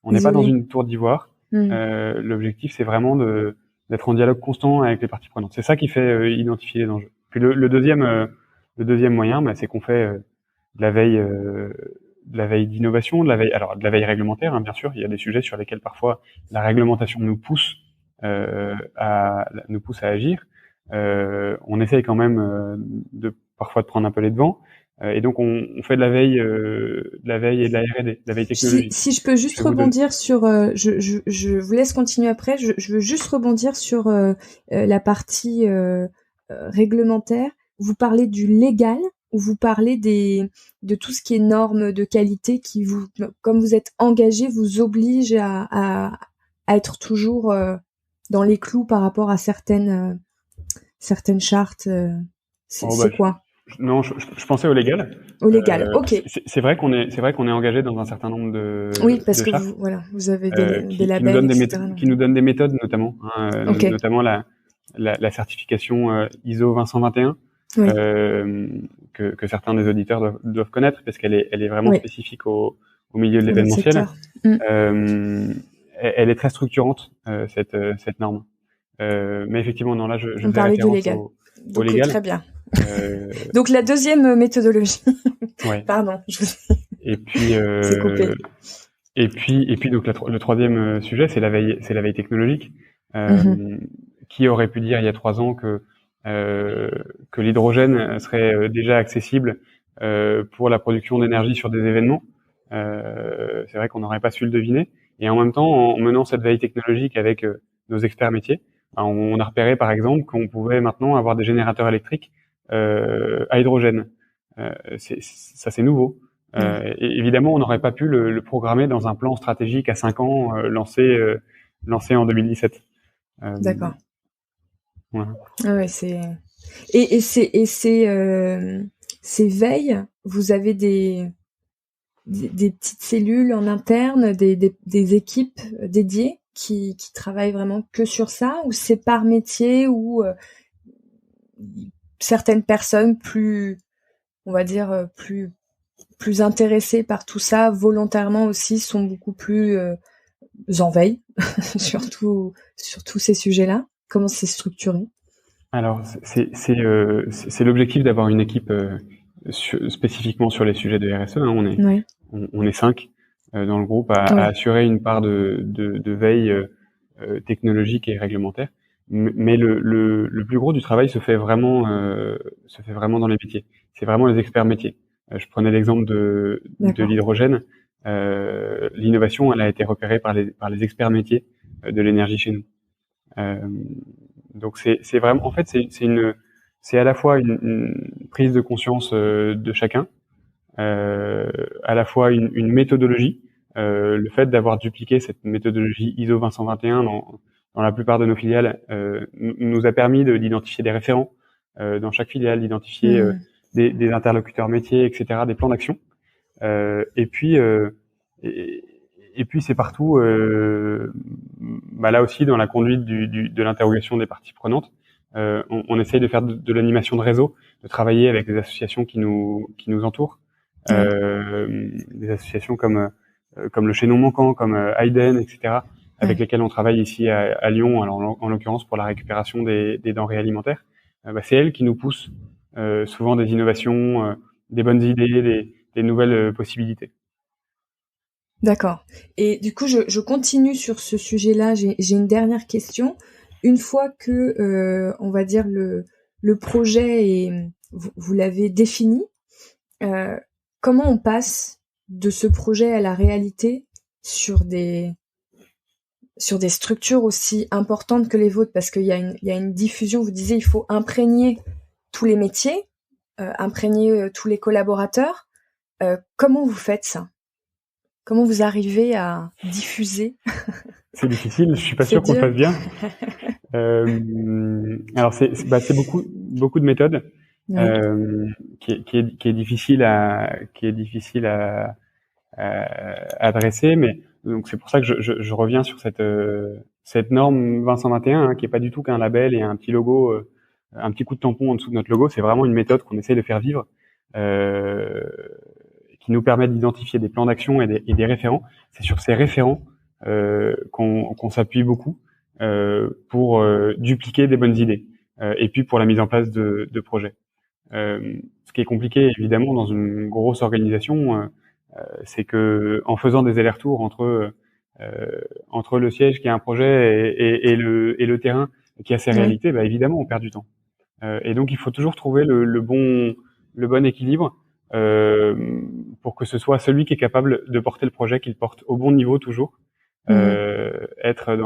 dans une tour d'ivoire. L'objectif, c'est vraiment d'être en dialogue constant avec les parties prenantes. C'est ça qui fait identifier les enjeux. Puis le deuxième moyen, c'est qu'on fait de la veille d'innovation, de la veille réglementaire, hein, bien sûr. Il y a des sujets sur lesquels parfois la réglementation nous pousse à agir. On essaye quand même parfois de prendre un peu les devants. Et donc on fait de la veille et de la R&D, de la veille technologique. Si je peux juste rebondir sur, je vous laisse continuer après. Je veux juste rebondir sur la partie réglementaire. Vous parlez du légal ou vous parlez de tout ce qui est normes de qualité qui vous, comme vous êtes engagé, vous oblige à être toujours dans les clous par rapport à certaines chartes. C'est quoi? Non, je pensais au légal. Au légal, ok. C'est vrai qu'on est engagé dans un certain nombre de parce que chartes, vous avez des labels, qui nous donnent des méthodes notamment, notamment la certification ISO 20121 que certains des auditeurs doivent connaître parce qu'elle est vraiment spécifique au milieu de l'événementiel. Elle est très structurante cette norme. Mais effectivement, non, là je faisais référence au légal. Très bien. Donc la deuxième méthodologie. Pardon. Et puis donc le troisième sujet, c'est la veille technologique. Qui aurait pu dire il y a 3 ans que l'hydrogène serait déjà accessible pour la production d'énergie sur des événements. C'est vrai qu'on n'aurait pas su le deviner. Et en même temps, en menant cette veille technologique avec nos experts métiers, on a repéré par exemple qu'on pouvait maintenant avoir des générateurs électriques à hydrogène. Ça c'est nouveau. Et évidemment, on n'aurait pas pu le programmer dans un plan stratégique à 5 ans lancé en 2017. D'accord. Voilà. Et ces veilles, vous avez des petites cellules en interne, des équipes dédiées qui travaillent vraiment que sur ça, ou c'est par métier, ou certaines personnes plus, on va dire, plus intéressées par tout ça, volontairement aussi, sont beaucoup plus en veille sur tous ces sujets-là. Comment c'est structuré? Alors, c'est l'objectif d'avoir une équipe spécifiquement sur les sujets de RSE. Hein. On est 5 dans le groupe à assurer une part de veille technologique et réglementaire. Mais le plus gros du travail se fait vraiment dans les métiers. C'est vraiment les experts métiers. Je prenais l'exemple de l'hydrogène. L'innovation, elle a été repérée par les experts métiers de l'énergie chez nous. Donc c'est vraiment, en fait, c'est à la fois une prise de conscience de chacun, à la fois une méthodologie. Le fait d'avoir dupliqué cette méthodologie ISO 20121 dans la plupart de nos filiales nous a permis d'identifier des référents dans chaque filiale, d'identifier des interlocuteurs métiers, etc., des plans d'action. Et puis c'est partout, là aussi dans la conduite de l'interrogation des parties prenantes. On essaye de faire de l'animation de réseau, de travailler avec des associations qui nous entourent, des associations comme le Chaînon Manquant, comme Hayden, etc., avec lesquels on travaille ici à Lyon, alors en l'occurrence pour la récupération des denrées alimentaires, c'est elles qui nous poussent souvent des innovations, des bonnes idées, des nouvelles possibilités. D'accord. Et du coup, je continue sur ce sujet-là. J'ai une dernière question. Une fois que, on va dire, le projet est, vous l'avez défini, comment on passe de ce projet à la réalité sur des structures aussi importantes que les vôtres? Parce qu'il y a une diffusion, vous disiez, il faut imprégner tous les métiers, imprégner tous les collaborateurs. Comment vous faites ça? Comment vous arrivez à diffuser? C'est difficile, je suis pas sûr qu'on le fasse bien. Alors c'est beaucoup de méthodes qui est difficile à adresser, mais donc c'est pour ça que je reviens sur cette norme 2021 qui est pas du tout qu'un label et un petit logo, un petit coup de tampon en dessous de notre logo. C'est vraiment une méthode qu'on essaie de faire vivre, qui nous permet d'identifier des plans d'action et des référents. C'est sur ces référents qu'on s'appuie beaucoup pour dupliquer des bonnes idées et puis pour la mise en place de projets. Ce qui est compliqué évidemment dans une grosse organisation, c'est que en faisant des allers-retours entre le siège qui a un projet et le terrain qui a ses réalités, évidemment on perd du temps. Et donc il faut toujours trouver le bon équilibre pour que ce soit celui qui est capable de porter le projet, qu'il porte au bon niveau toujours, être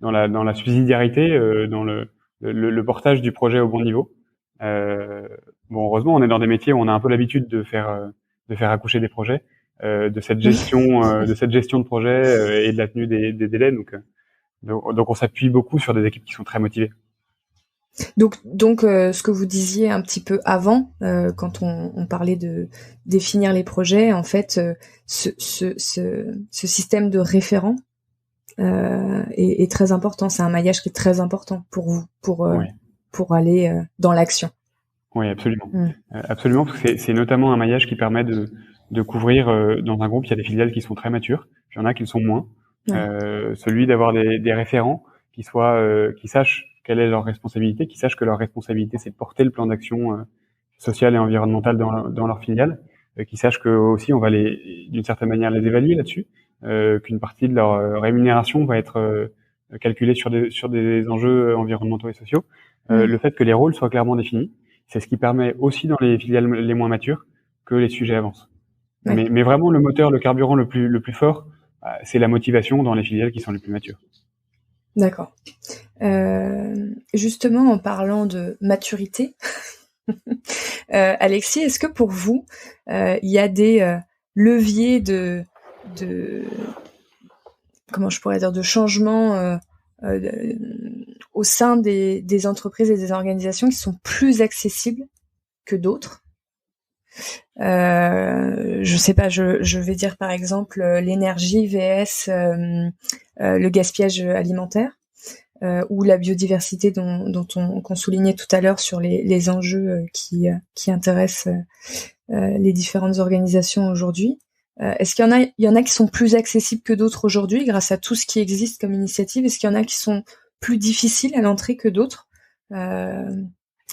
dans la subsidiarité, dans le portage du projet au bon niveau. Heureusement, on est dans des métiers où on a un peu l'habitude de faire accoucher des projets, de cette gestion de projet et de la tenue des délais. Donc on s'appuie beaucoup sur des équipes qui sont très motivées. Donc ce que vous disiez un petit peu avant, quand on parlait de définir les projets, en fait, ce système de référent est très important. C'est un maillage qui est très important pour vous, pour aller dans l'action. Oui, absolument. Absolument, parce que c'est notamment un maillage qui permet de couvrir, dans un groupe, il y a des filiales qui sont très matures, puis il y en a qui le sont moins. Celui d'avoir des référents qui sachent quelle est leur responsabilité, qui sachent que leur responsabilité, c'est de porter le plan d'action social et environnemental dans leur filiale, qui sachent que aussi on va d'une certaine manière, les évaluer là-dessus, qu'une partie de leur rémunération va être calculée sur des enjeux environnementaux et sociaux. Le fait que les rôles soient clairement définis, c'est ce qui permet aussi dans les filiales les moins matures que les sujets avancent. Mais vraiment, le moteur, le carburant le plus fort, c'est la motivation dans les filiales qui sont les plus matures. D'accord. Justement, en parlant de maturité, Alexis, est-ce que pour vous, il y a des leviers de comment je pourrais dire, de changement au sein des entreprises et des organisations qui sont plus accessibles que d'autres? Je sais pas, je vais dire par exemple l'énergie vs le gaspillage alimentaire, ou la biodiversité qu'on soulignait tout à l'heure sur les enjeux qui intéressent les différentes organisations aujourd'hui. Est-ce qu'il y en a qui sont plus accessibles que d'autres aujourd'hui grâce à tout ce qui existe comme initiative? Est-ce qu'il y en a qui sont plus difficiles à l'entrée que d'autres?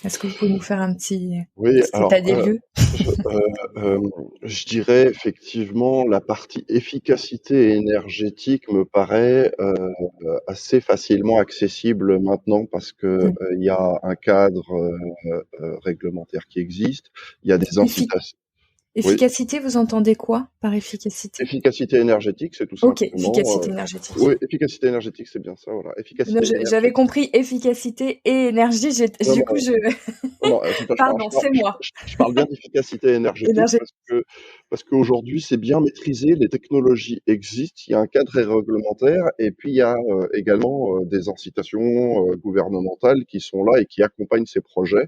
Est-ce que vous pouvez nous faire un petit état des lieux? Je dirais effectivement la partie efficacité énergétique me paraît assez facilement accessible maintenant parce que il y a un cadre réglementaire qui existe, il y a des incitations. Efficacité, vous entendez quoi par efficacité? Efficacité énergétique, c'est tout simplement. Efficacité énergétique. Oui, efficacité énergétique, c'est bien ça, voilà. J'avais compris efficacité et énergie. Pardon, c'est moi. Je parle bien d'efficacité énergétique parce qu'aujourd'hui, c'est bien maîtrisé, les technologies existent, il y a un cadre réglementaire et puis il y a également des incitations gouvernementales qui sont là et qui accompagnent ces projets,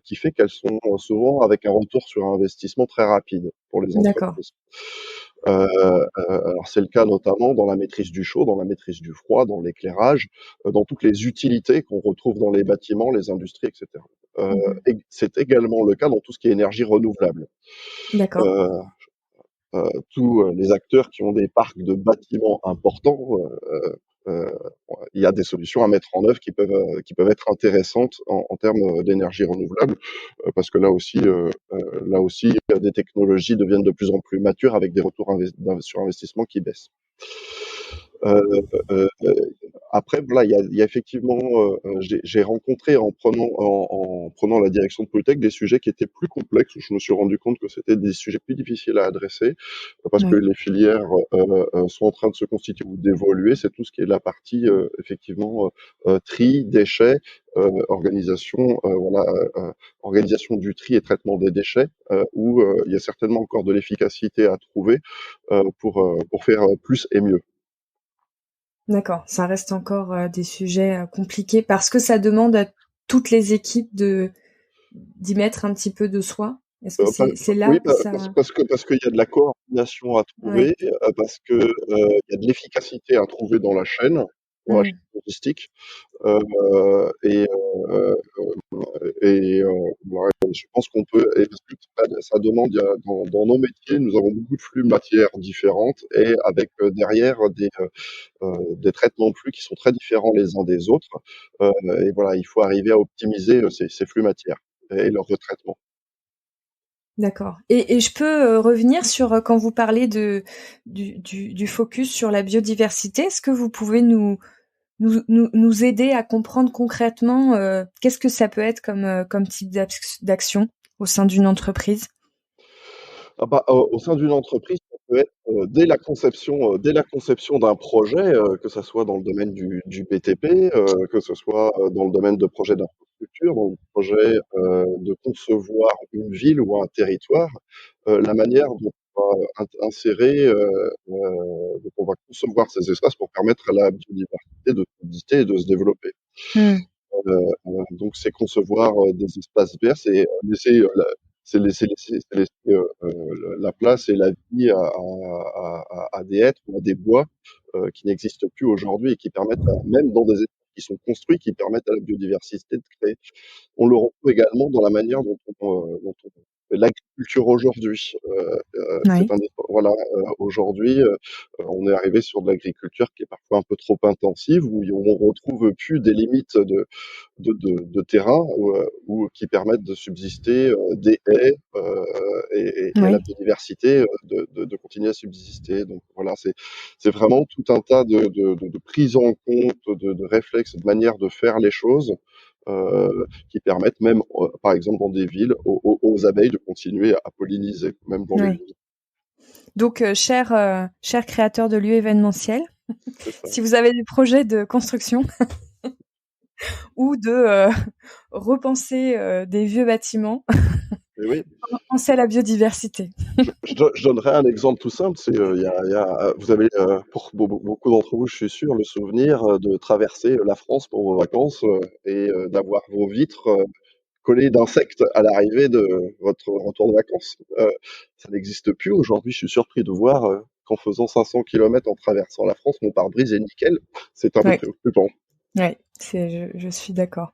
qui fait qu'elles sont souvent avec un retour sur investissement très rapide pour les entreprises. Alors c'est le cas notamment dans la maîtrise du chaud, dans la maîtrise du froid, dans l'éclairage, dans toutes les utilités qu'on retrouve dans les bâtiments, les industries, etc. Et c'est également le cas dans tout ce qui est énergie renouvelable. Tous les acteurs qui ont des parcs de bâtiments importants il y a des solutions à mettre en œuvre qui peuvent être intéressantes en termes d'énergie renouvelable, parce que là aussi, des technologies deviennent de plus en plus matures avec des retours sur investissement qui baissent. Euh, euh, euh, Après, voilà, il y a effectivement, j'ai rencontré en prenant la direction de Polytech des sujets qui étaient plus complexes. Je me suis rendu compte que c'était des sujets plus difficiles à adresser parce que Oui. les filières sont en train de se constituer ou d'évoluer. C'est tout ce qui est la partie effectivement tri, déchets, organisation, organisation du tri et traitement des déchets, où il y a certainement encore de l'efficacité à trouver pour faire plus et mieux. D'accord, ça reste encore des sujets compliqués parce que ça demande à toutes les équipes d'y mettre un petit peu de soi. Est-ce que c'est là Oui, que ça... parce qu'il y a de la coordination à trouver, Ouais. parce que il y a de l'efficacité à trouver dans la chaîne logistique, et ouais, je pense qu'on peut, et parce que ça demande, dans nos métiers, nous avons beaucoup de flux de matières différentes et avec derrière des traitements de flux qui sont très différents les uns des autres. Et voilà, il faut arriver à optimiser ces flux matières et leur retraitement. D'accord. Et je peux revenir sur quand vous parlez du focus sur la biodiversité. Est-ce que vous pouvez nous aider à comprendre concrètement qu'est-ce que ça peut être comme type d'action au sein d'une entreprise? Ah bah, au sein d'une entreprise, ça peut être dès la conception d'un projet, que ça soit dans le domaine du BTP, que ce soit dans le domaine de projets d'infrastructure, dans le projet de concevoir une ville ou un territoire, la manière dont on va insérer, dont on va concevoir ces espaces pour permettre à la biodiversité de subsister et de se développer. Hmm. Donc c'est concevoir des espaces verts, c'est laisser la place et la vie à des êtres ou à des bois qui n'existent plus aujourd'hui et qui permettent, même dans des espaces qui sont construits, qui permettent à la biodiversité de créer. On le retrouve également dans la manière dont on fait l'agriculture aujourd'hui. Oui. Voilà, aujourd'hui, on est arrivé sur de l'agriculture qui est parfois un peu trop intensive, où on retrouve plus des limites de terrain ou qui permettent de subsister des haies et à la Oui. biodiversité de continuer à subsister. Donc voilà, c'est vraiment tout un tas de prises en compte, de réflexes, de manières de faire les choses qui permettent même, par exemple dans des villes, aux abeilles de continuer à polliniser, même dans les Oui. villes. Donc, cher créateur de lieux événementiels, C'est ça. si vous avez des projets de construction ou de repenser des vieux bâtiments, Et oui, pensez à la biodiversité. je donnerai un exemple tout simple, c'est vous avez pour beaucoup d'entre vous, je suis sûr, le souvenir de traverser la France pour vos vacances et d'avoir vos vitres collées d'insectes à l'arrivée de votre retour de vacances. Ça n'existe plus aujourd'hui. Je suis surpris de voir qu'en faisant 500 kilomètres en traversant la France, mon pare-brise est nickel. C'est un peu Oui. préoccupant. Ouais, je suis d'accord.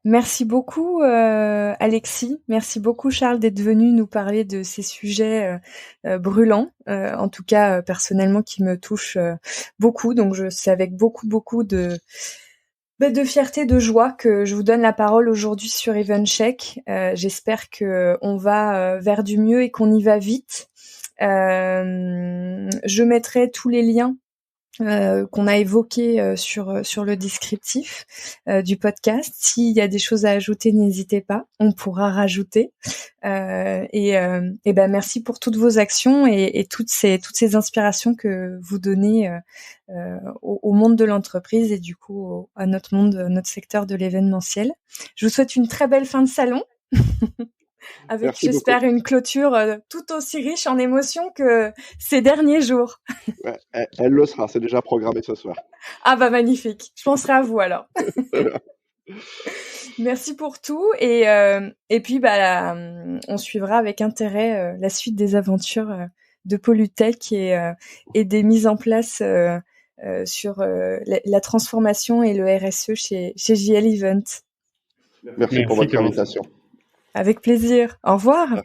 Merci beaucoup Alexis, merci beaucoup Charles d'être venu nous parler de ces sujets brûlants, en tout cas personnellement qui me touchent beaucoup. Donc c'est avec beaucoup de fierté, de joie que je vous donne la parole aujourd'hui sur EvenCheck. J'espère que on va vers du mieux et qu'on y va vite. Je mettrai tous les liens qu'on a évoqué sur le descriptif du podcast. S'il y a des choses à ajouter, n'hésitez pas, on pourra rajouter. Et ben merci pour toutes vos actions et toutes ces inspirations que vous donnez au monde de l'entreprise et du coup à notre monde, notre secteur de l'événementiel. Je vous souhaite une très belle fin de salon. Avec, Merci beaucoup. j'espère, une clôture tout aussi riche en émotions que ces derniers jours. Ouais, elle le sera, c'est déjà programmé ce soir. Ah bah magnifique, je penserai à vous alors. Merci pour tout et puis bah on suivra avec intérêt la suite des aventures de Polytech et des mises en place sur la transformation et le RSE chez JL Event. Merci pour votre Clémence. invitation. Avec plaisir. Au revoir.